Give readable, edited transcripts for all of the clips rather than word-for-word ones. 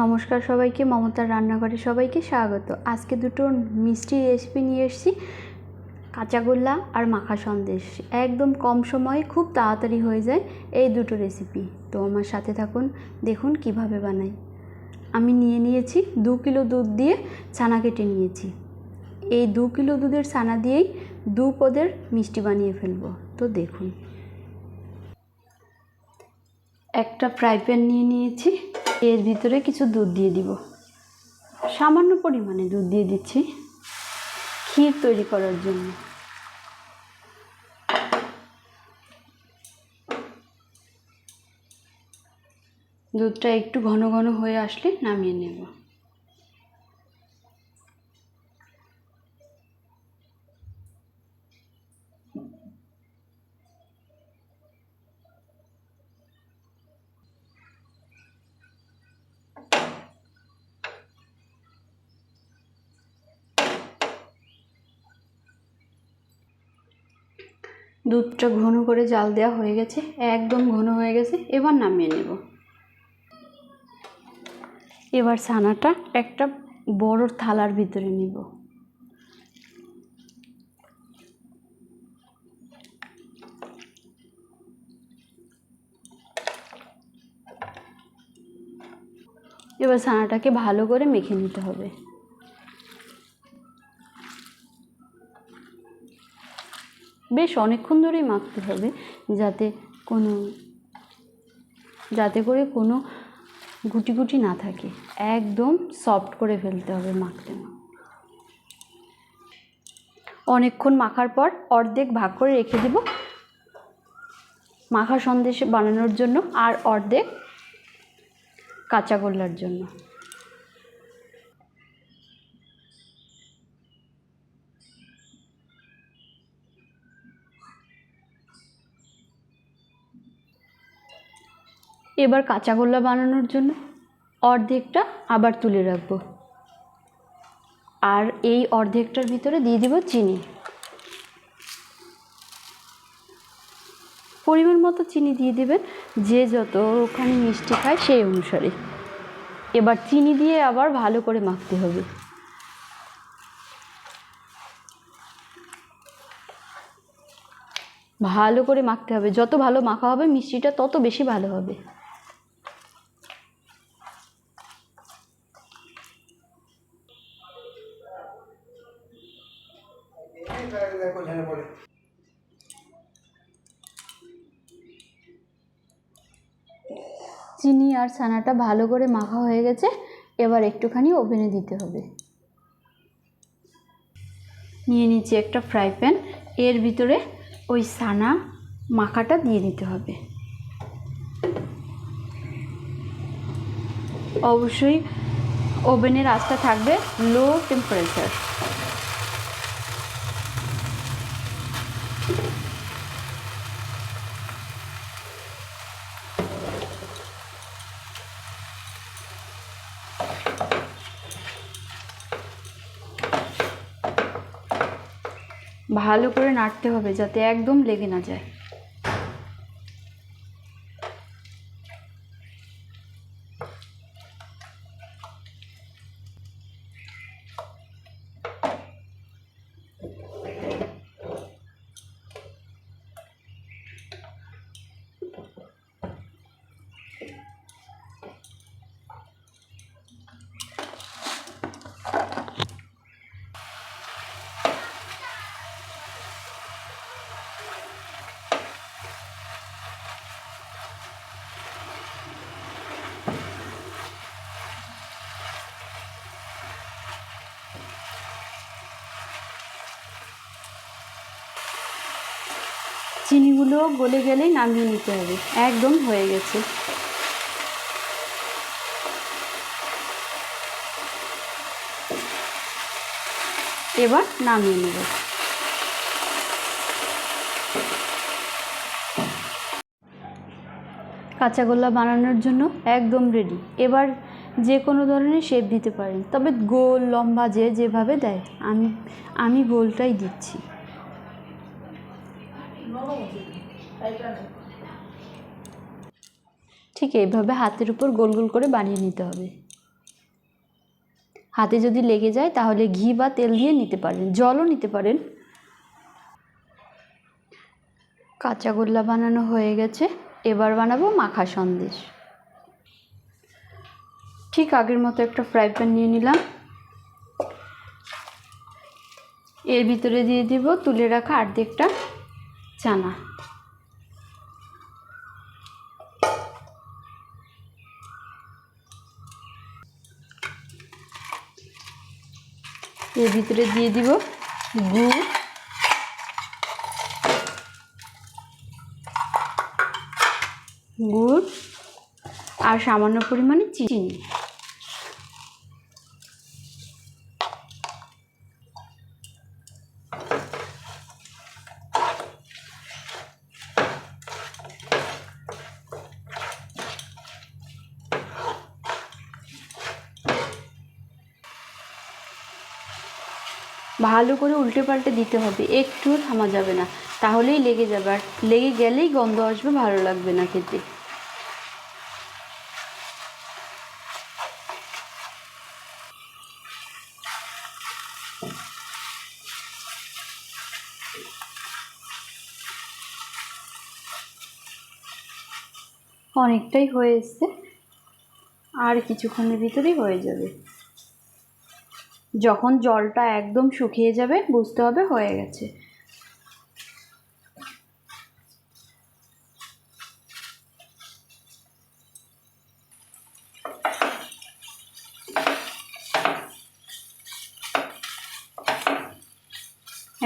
নমস্কার সবাইকে, মমতার রান্নাঘরে সবাইকে স্বাগত। আজকে দুটো মিষ্টি রেসিপি নিয়ে এসেছি, কাঁচাগোল্লা আর মাখা সন্দেশ। একদম কম সময়ে খুব তাড়াতাড়ি হয়ে যায় এই দুটো রেসিপি। তো আমার সাথে থাকুন, দেখুন কিভাবে বানাই। আমি নিয়েছি 2 কিলো দুধ দিয়ে ছানা কেটে নিয়েছি। এই 2 কিলো দুধের ছানা দিয়েই 2 পদের মিষ্টি বানিয়ে ফেলবো। তো দেখুন, একটা ফ্রাই প্যান নিয়েছি, এর ভিতরে কিছু দুধ দিয়ে দিব। সামান্য পরিমাণে দুধ দিয়ে দিচ্ছি ক্ষীর তৈরি করার জন্য। দুধটা একটু ঘন ঘন হয়ে আসলে নামিয়ে নেব। দুধটা ঘন করে জাল দেওয়া হয়ে গেছে, একদম ঘন হয়ে গেছে। এবার নামিয়ে নেব। এবার ছানাটা একটা বড় থালার ভিতরে নিব। এবার ছানাটাকে ভালো করে মেখে নিতে হবে। বেশ অনেকক্ষণ ধরেই মাখতে হবে, যাতে করে কোনো গুটি গুটি না থাকে। একদম সফট করে ফেলতে হবে মাখতে। অনেকক্ষণ মাখার পর অর্ধেক ভাগ করে রেখে দিব মাখা সন্দেশ বানানোর জন্য, আর অর্ধেক কাঁচাগোল্লার জন্য। এবার কাঁচাগোল্লা বানানোর জন্য অর্ধেকটা আবার তুলে রাখবো, আর এই অর্ধেকটার ভিতরে দিয়ে দিব চিনি। পরিমাণ মতো চিনি দিয়ে দেবেন, যে যতখানি মিষ্টি খায় সেই অনুসারে। এবার চিনি দিয়ে আবার ভালো করে মাখতে হবে। ভালো করে মাখতে হবে, যত ভালো মাখা হবে মিষ্টিটা তত বেশি ভালো হবে। চিনি আর ছানাটা ভালো করে মাখা হয়ে গেছে। এবার একটুখানি ওভেনে দিতে হবে। নিয়ে নিচ্ছি একটা ফ্রাই প্যান, এর ভিতরে ওই ছানা মাখাটা দিয়ে দিতে হবে। অবশ্যই ওভেনের আঁচটা থাকবে লো টেম্পারেচার। ভালো করে নাড়তে হবে যাতে একদম লেগে না যায়। চিনিগুলো গলে গেলেই নামিয়ে নিতে হবে। একদম হয়ে গেছে। এবার নামিয়ে নেব। কাঁচাগোল্লা বানানোর জন্য একদম রেডি। এবার যে কোনো ধরনের শেপ দিতে পারেন, তবে গোল লম্বা যে যেভাবে দেয়, আমি গোলটাই দিচ্ছি। ঠিক এইভাবে হাতের উপর গোল গোল করে বানিয়ে নিতে হবে। হাতে যদি লেগে যায় তাহলে ঘি বা তেল দিয়ে নিতে পারেন, জলও নিতে পারেন। কাঁচাগোল্লা বানানো হয়ে গেছে, এবার বানাবো মাখা সন্দেশ। ঠিক আগের মতো একটা ফ্রাই প্যান নিয়ে নিলাম, এর ভিতরে দিয়ে দিব তুলে রাখা অর্ধেকটা চানা। এর ভিতরে দিয়ে দিব গুড় আর সামান্য পরিমাণে চিনি। ভালো করে উল্টে পাল্টে দিতে হবে, একটুও থামা যাবে না, তাহলেই লেগে যাবে, আর লেগে গেলেই গন্ধ আসবে, ভালো লাগবে না খেতে। অনেকটাই হয়ে এসছে, আর কিছুক্ষণের ভিতরেই হয়ে যাবে। যখন জলটা একদম শুকিয়ে যাবে বুঝতে হবে হয়ে গেছে।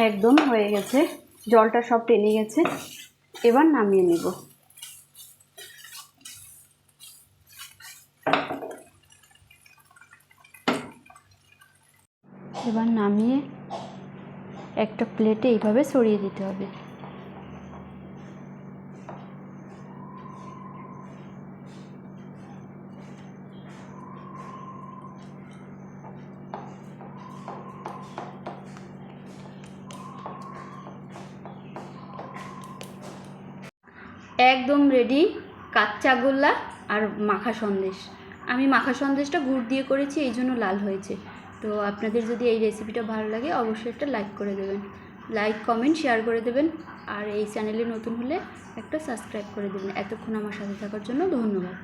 একদম হয়ে গেছে, জলটা সব টেনে গেছে, এবার নামিয়ে নেব। এবার নামিয়ে একটা প্লেটে এইভাবে ছড়িয়ে দিতে হবে। একদম রেডি কাঁচাগোল্লা আর মাখা সন্দেশ। আমি মাখা সন্দেশটা গুড় দিয়ে করেছি, এই জন্য লাল হয়েছে। তো আপনাদের যদি এই রেসিপিটা ভালো লাগে অবশ্যই একটা লাইক করে দেবেন, লাইক কমেন্ট শেয়ার করে দেবেন, আর এই চ্যানেলে নতুন হলে একটা সাবস্ক্রাইব করে দেবেন। এতক্ষণ আমার সাথে থাকার জন্য ধন্যবাদ।